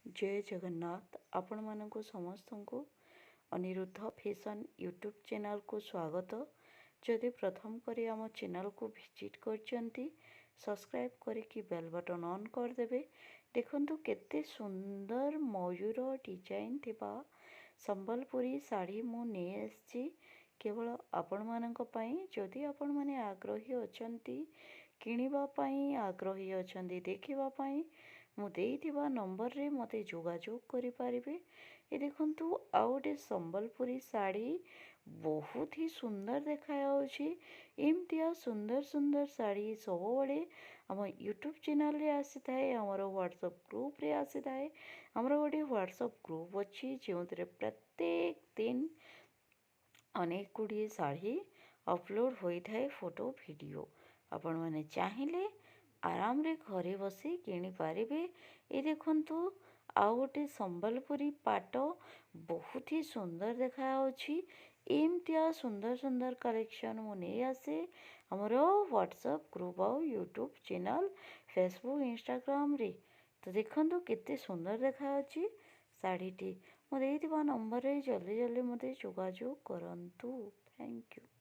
जय जगन्नाथ आपण मानक समस्त को अनिरुद्ध फैशन यूट्यूब चैनल को स्वागत। जदि प्रथम करी आम चैनल को विजिट करचंती सब्सक्राइब करके बेल बटन ऑन करदेवे। देखंतु केते सुंदर मयूर डिजाइन थिबा संबलपुरी साड़ी मु ने आछि केवल आपण मानक पई। जदि आपण माने आग्रही अछंती किनिबा पई आग्रही अछंती देखिबा पई मु देइथिबा नंबर रे मते जोगाजोग करि पारिबे। ए देखंतु आ गोटे संबलपुरी साड़ी बहुत ही सुंदर देखा जाउछि। एमतिया सुंदर सुंदर साड़ी सब बड़े आम यूट्यूब चैनल रे आसी थाए, हमर व्हाट्सएप ग्रुप रे आसी थाए। हमर गोटे व्हाट्सएप ग्रुप अछि जेउतरे प्रत्येक दिन अनेक गुड़िए साड़ी अपलोड होई थाए फोटो वीडियो। आपण माने चाहिले आराम रे घरे बसी किनि पारिबे। ए देखंतु आ गोटे संबलपुरी पाट बहुत ही सुंदर देखा जाउछि। एमतिया सुंदर सुंदर कलेक्शन मु नै आसे हमर व्हाट्सएप ग्रुप और यूट्यूब चैनल फेसबुक इंस्टाग्राम रे। तो देखंतु केते सुंदर देखा जाउछि साड़ीटी। मो देइथिबा नंबर रे जल्दी जल्दी मते जोगाजोग करंतु। Thank you.